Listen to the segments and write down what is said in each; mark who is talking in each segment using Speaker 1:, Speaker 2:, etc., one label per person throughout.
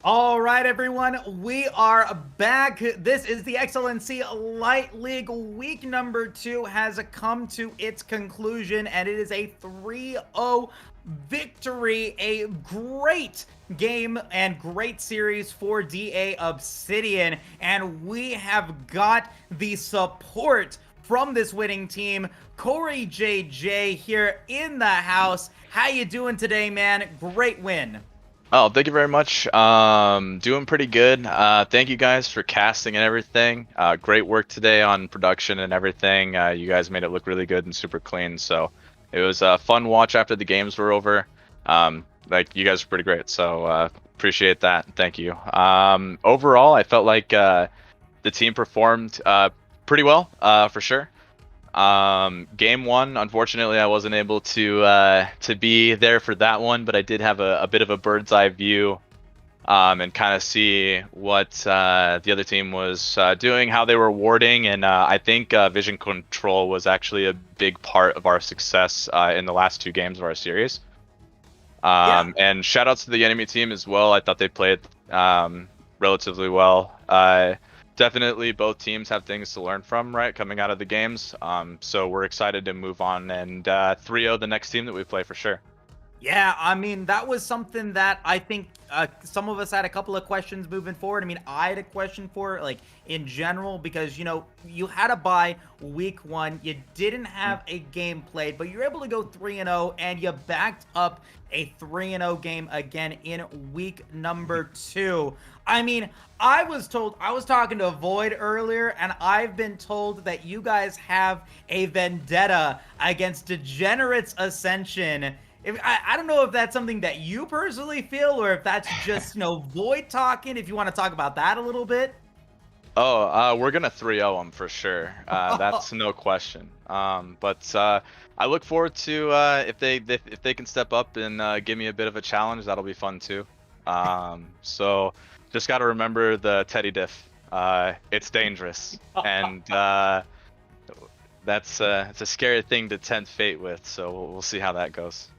Speaker 1: All right, everyone, we are back. This is the Excellency Light League. Week number 2 has come to its conclusion, and it is a 3-0 victory. A great game and great series for DA Obsidian, and we have got the support from this winning team. Coreyjj here in the house. How you doing today, man? Great win.
Speaker 2: Oh, thank you very much. Doing pretty good. Thank you guys for casting and everything. Great work today on production and everything. You guys made it look really good and super clean. So it was a fun watch after the games were over. Like you guys were pretty great. So appreciate that. Thank you. Overall, I felt like the team performed pretty well for sure. Game one, unfortunately, I wasn't able to be there for that one, but I did have a bit of a bird's eye view, and kind of see what the other team was doing, how they were warding, and I think vision control was actually a big part of our success in the last 2 games of our series. And shout outs to the enemy team as well. I thought they played relatively well. Definitely both teams have things to learn from, right, coming out of the games. So we're excited to move on and 3-0 the next team that we play for sure.
Speaker 1: Yeah, I mean, that was something that I think some of us had a couple of questions moving forward. I mean, I had a question for, like, in general, because, you know, you had a bye week 1. You didn't have a game played, but you were able to go 3-0, and you backed up a 3-0 game again in week number 2. I mean, I was talking to Void earlier, and I've been told that you guys have a vendetta against Degenerates Ascension. I don't know if that's something that you personally feel, or if that's just, you know, Void talking, if you want to talk about that a little bit.
Speaker 2: Oh, we're gonna 3-0 them for sure. That's no question. But I look forward to if they can step up and give me a bit of a challenge. That'll be fun too. So just got to remember the Teddy diff. It's dangerous, and it's a scary thing to tempt fate with. So we'll see how that goes.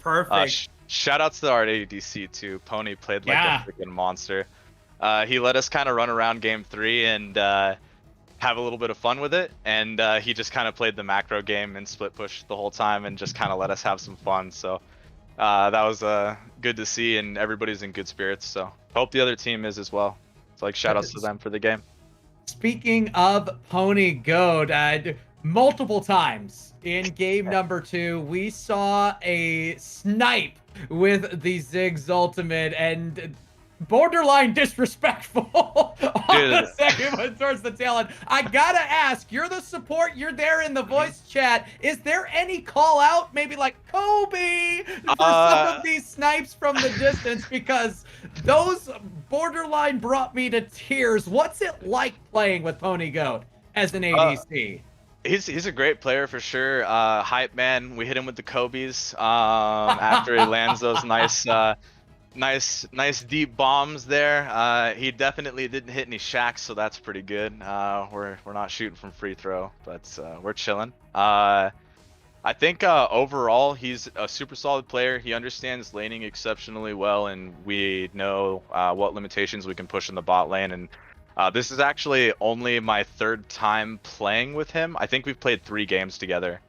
Speaker 1: Perfect.
Speaker 2: Shout outs to our ADC too. Pony played like a freaking monster. He let us kind of run around game 3 and have a little bit of fun with it, and he just kind of played the macro game and split push the whole time and just kind of let us have some fun. So that was good to see, and everybody's in good spirits. So hope the other team is as well. It's like shout outs to them for the game.
Speaker 3: Speaking of Pony Goat, multiple times in game number 2, we saw a snipe with the Ziggs ultimate and borderline disrespectful on the second one towards the tail end. I gotta ask, you're the support, you're there in the voice chat. Is there any call out, maybe like Kobe, for some of these snipes from the distance? Because those borderline brought me to tears. What's it like playing with Pony Goat as an ADC?
Speaker 2: He's a great player for sure. Hype man. We hit him with the Kobe's after he lands those nice deep bombs there. He definitely didn't hit any shacks, so that's pretty good. We're not shooting from free throw, but we're chilling. I think overall he's a super solid player. He understands laning exceptionally well, and we know what limitations we can push in the bot lane. And this is actually only my 3rd time playing with him. I think we've played 3 games together.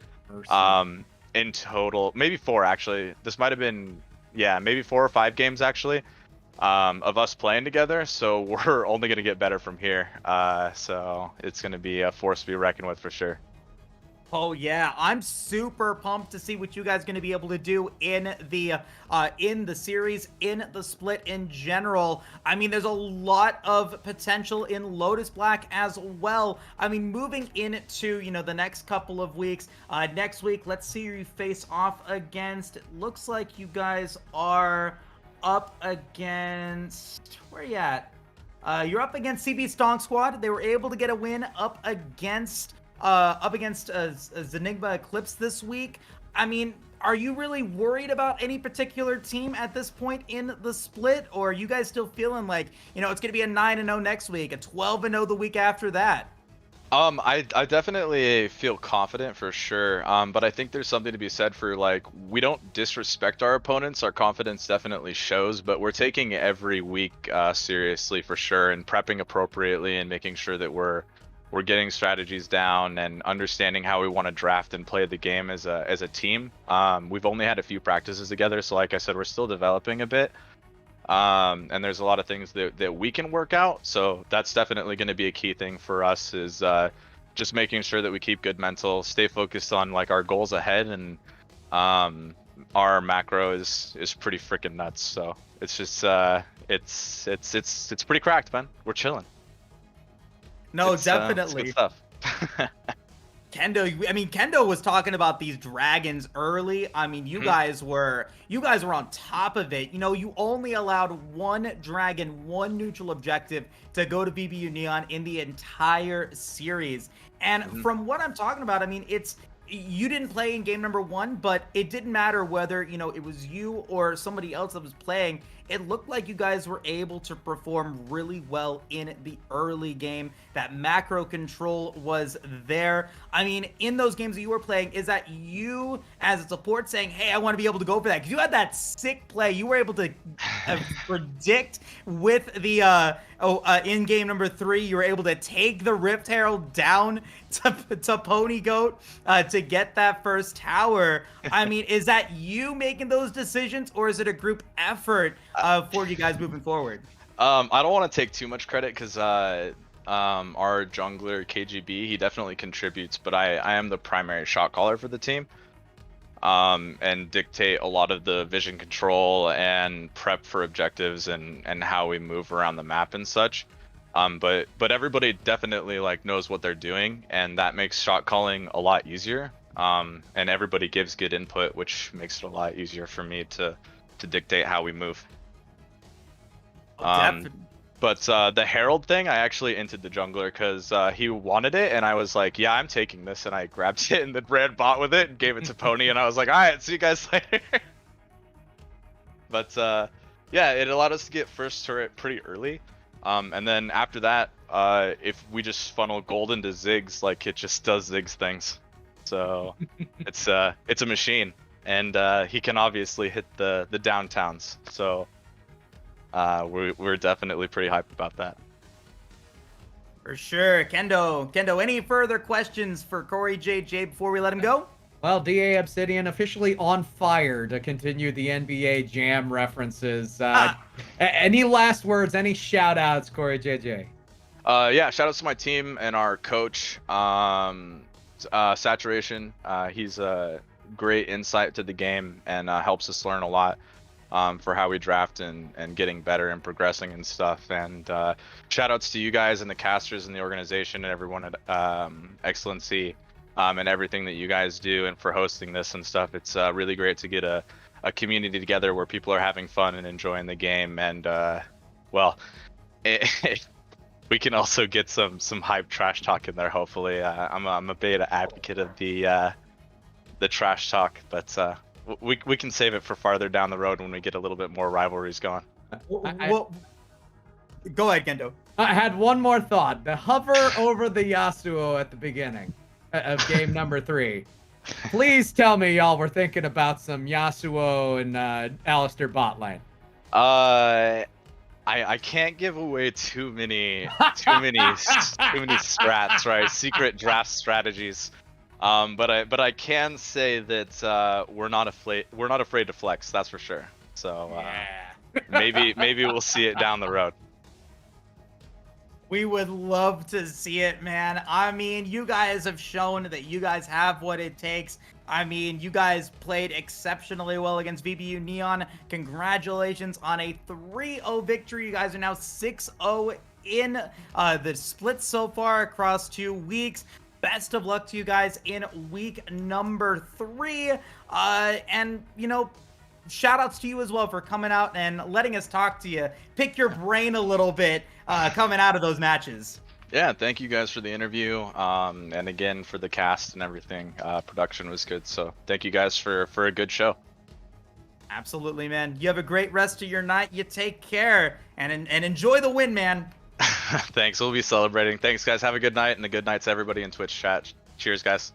Speaker 2: In total, maybe 4 actually. This might have been, yeah, maybe 4 or 5 games actually, of us playing together. So we're only gonna get better from here. So it's gonna be a force to be reckoned with for sure.
Speaker 1: Oh yeah, I'm super pumped to see what you guys are going to be able to do in the series, in the split in general. I mean, there's a lot of potential in Lotus Black as well. I mean, moving into, you know, the next couple of weeks. Next week, let's see who you face off against. It looks like you guys are up against, where are you at? You're up against CB Stonk Squad. They were able to get a win up against Zenigma Eclipse this week. I mean, are you really worried about any particular team at this point in the split, or are you guys still feeling like, you know, it's going to be a 9-0 next week, a 12-0 the week after that?
Speaker 2: I definitely feel confident for sure. But I think there's something to be said for like we don't disrespect our opponents. Our confidence definitely shows, but we're taking every week seriously for sure and prepping appropriately and making sure that we're getting strategies down and understanding how we want to draft and play the game as a team. We've only had a few practices together, so like I said, we're still developing a bit. And there's a lot of things that we can work out, so that's definitely going to be a key thing for us is just making sure that we keep good mental, stay focused on like our goals ahead, and our macro is pretty freaking nuts. So it's just it's pretty cracked, man. We're chilling.
Speaker 1: No,
Speaker 2: It's
Speaker 1: definitely.
Speaker 2: good stuff.
Speaker 1: Kendo, I mean, Kendo was talking about these dragons early. I mean, you guys were on top of it. You know, you only allowed one dragon, one neutral objective to go to VBU Neon in the entire series. And from what I'm talking about, I mean, you didn't play in game number 1, but it didn't matter whether, you know, it was you or somebody else that was playing. It looked like you guys were able to perform really well in the early game. That macro control was there. I mean, in those games that you were playing, is that you as a support saying, hey, I want to be able to go for that? Because you had that sick play. You were able to predict with the in game number 3, you were able to take the Rift Herald down to Pony Goat to get that first tower. I mean, is that you making those decisions, or is it a group effort for you guys moving forward?
Speaker 2: I don't want to take too much credit because our jungler KGB, he definitely contributes, but I am the primary shot caller for the team. And dictate a lot of the vision control and prep for objectives and how we move around the map and such. But everybody definitely like knows what they're doing, and that makes shot calling a lot easier. And everybody gives good input, which makes it a lot easier for me to dictate how we move. But the Herald thing, I actually inted the jungler because he wanted it, and I was like, yeah, I'm taking this, and I grabbed it and then ran bot with it and gave it to Pony, and I was like, all right, see you guys later. But yeah, it allowed us to get first turret pretty early, and then after that, if we just funnel gold into Ziggs, like it just does Ziggs things. So it's a machine, and he can obviously hit the downtowns. So. We're definitely pretty hyped about that.
Speaker 1: For sure. Kendo, any further questions for Coreyjj before we let him go?
Speaker 3: Well, DA Obsidian officially on fire to continue the NBA Jam references. Any last words, any shout outs, Coreyjj?
Speaker 2: Yeah, shout outs to my team and our coach, Saturation. He's a great insight to the game and helps us learn a lot. For how we draft and getting better and progressing and stuff. And shout outs to you guys and the casters and the organization and everyone at Excellency and everything that you guys do and for hosting this and stuff. It's really great to get a community together where people are having fun and enjoying the game. And well, we can also get some hype trash talk in there. Hopefully, I'm a beta advocate of the trash talk, but. We can save it for farther down the road when we get a little bit more rivalries going.
Speaker 1: Well, go ahead, Kendo.
Speaker 3: I had one more thought. The hover over the Yasuo at the beginning of game number 3. Please tell me y'all were thinking about some Yasuo and Alistair bot lane.
Speaker 2: I can't give away too many strats, right? Secret draft strategies. But I can say that we're not afraid to flex. That's for sure. So maybe we'll see it down the road.
Speaker 1: We would love to see it, man. I mean, you guys have shown that you guys have what it takes. I mean, you guys played exceptionally well against VBU Neon. Congratulations on a 3-0 victory. You guys are now 6-0 in the split so far across 2 weeks. Best of luck to you guys in week number 3. And, you know, shout outs to you as well for coming out and letting us talk to you. Pick your brain a little bit coming out of those matches.
Speaker 2: Yeah, thank you guys for the interview. And again, for the cast and everything. Production was good. So thank you guys for a good show.
Speaker 1: Absolutely, man. You have a great rest of your night. You take care and enjoy the win, man.
Speaker 2: Thanks. We'll be celebrating. Thanks, guys. Have a good night, and a good night to everybody in Twitch chat. Cheers, guys.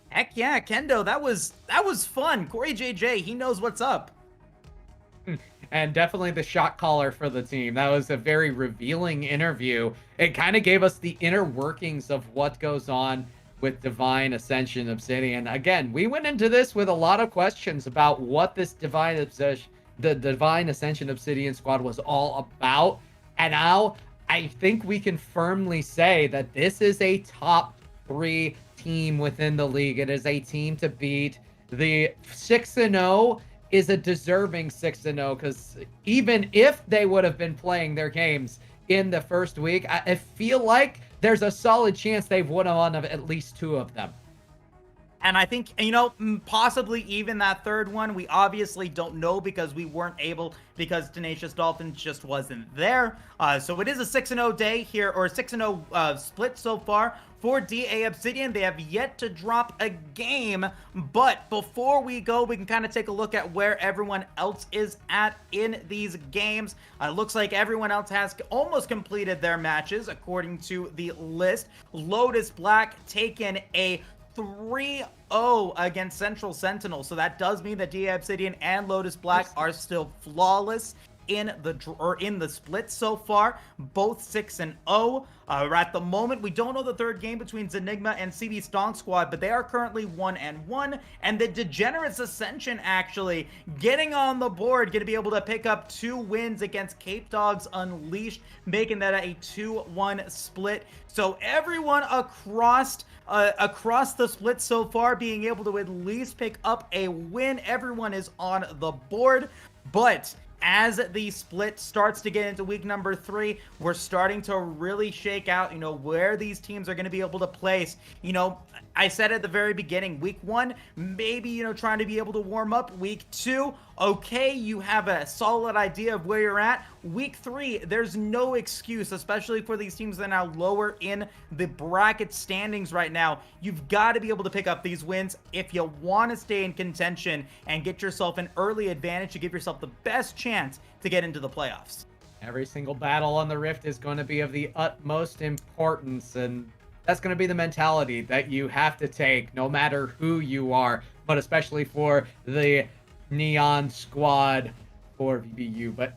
Speaker 1: Heck yeah, Kendo, that was fun. Coreyjj, he knows what's up.
Speaker 3: And definitely the shot caller for the team. That was a very revealing interview. It kind of gave us the inner workings of what goes on with Divine Ascension Obsidian. Again, we went into this with a lot of questions about what this the Divine Ascension Obsidian squad was all about. And now I think we can firmly say that this is a top 3 team within the league. It is a team to beat. The 6-0 is a deserving 6-0, because even if they would have been playing their games in the first week, I feel like there's a solid chance they've won one of at least 2 of them.
Speaker 1: And I think, you know, possibly even that third one, we obviously don't know because we weren't able, because Tenacious Dolphins just wasn't there. So it is a 6-0 day here, or 6-0 split so far for DA Obsidian. They have yet to drop a game, but before we go, we can kind of take a look at where everyone else is at in these games. Looks like everyone else has almost completed their matches according to the list. Lotus Black taken a 3-0 against Central Sentinel, so that does mean that DA Obsidian and Lotus Black are still flawless in the split so far, both 6-0. At the moment, we don't know the third game between Zenigma and CB Stonk Squad, but they are currently 1-1, and the Degenerates Ascension actually getting on the board, going to be able to pick up 2 wins against Cape Dogs Unleashed, making that a 2-1 split. So everyone across the split so far being able to at least pick up a win. Everyone is on the board, but as the split starts to get into week number 3, we're starting to really shake out, you know, where these teams are going to be able to place. You know, I said at the very beginning, week 1, maybe, you know, trying to be able to warm up. Week 2, okay, you have a solid idea of where you're at. Week 3, there's no excuse, especially for these teams that are now lower in the bracket standings right now. You've got to be able to pick up these wins if you want to stay in contention and get yourself an early advantage to give yourself the best chance to get into the playoffs.
Speaker 3: Every single battle on the Rift is going to be of the utmost importance, and that's going to be the mentality that you have to take no matter who you are, but especially for the Neon Squad for VBU. But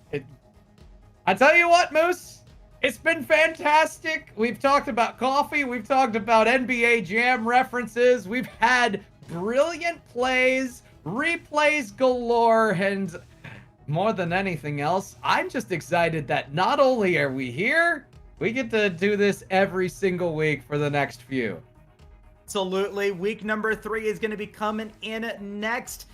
Speaker 3: I tell you what, Moose, it's been fantastic. We've talked about coffee. We've talked about NBA Jam references. We've had brilliant plays, replays galore, and more than anything else, I'm just excited that not only are we here, we get to do this every single week for the next few.
Speaker 1: Absolutely. Week number 3 is going to be coming in next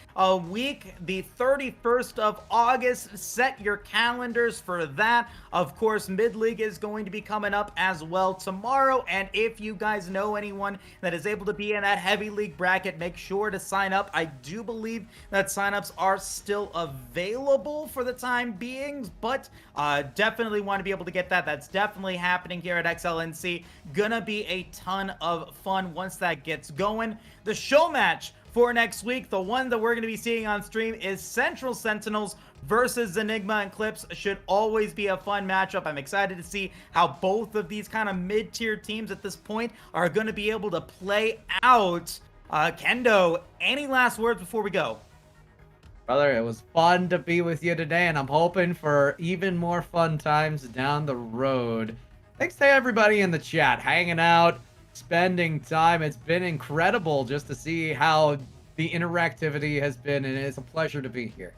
Speaker 1: week, the 31st of August. Set your calendars for that. Of course, Mid-League is going to be coming up as well tomorrow. And if you guys know anyone that is able to be in that Heavy League bracket, make sure to sign up. I do believe that signups are still available for the time being, but definitely want to be able to get that. That's definitely happening here at XLNC. Gonna be a ton of fun once that gets going. The show match for next week, the one that we're going to be seeing on stream, is Central Sentinels versus Enigma and Clips. Should always be a fun matchup. I'm excited to see how both of these kind of mid-tier teams at this point are going to be able to play out. Kendo, any last words before we go?
Speaker 3: Brother, it was fun to be with you today, and I'm hoping for even more fun times down the road. Thanks to everybody in the chat, hanging out, spending time. It's been incredible just to see how the interactivity has been, and it's a pleasure to be here.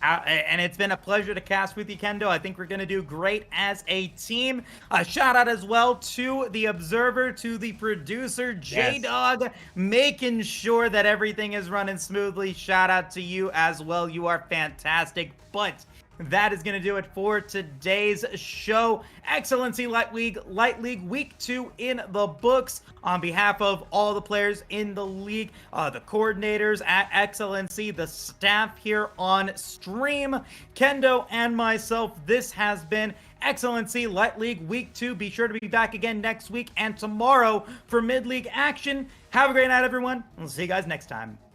Speaker 1: And it's been a pleasure to cast with you, Kendo. I think we're going to do great as a team. Shout out as well to the Observer, to the producer, J-Dog, making sure that everything is running smoothly. Shout out to you as well. You are fantastic. But that is going to do it for today's show. Excellency Light League Week 2 in the books. On behalf of all the players in the league, the coordinators at Excellency, the staff here on stream, Kendo and myself, this has been Excellency Light League Week 2. Be sure to be back again next week and tomorrow for Mid-League action. Have a great night, everyone. We'll see you guys next time.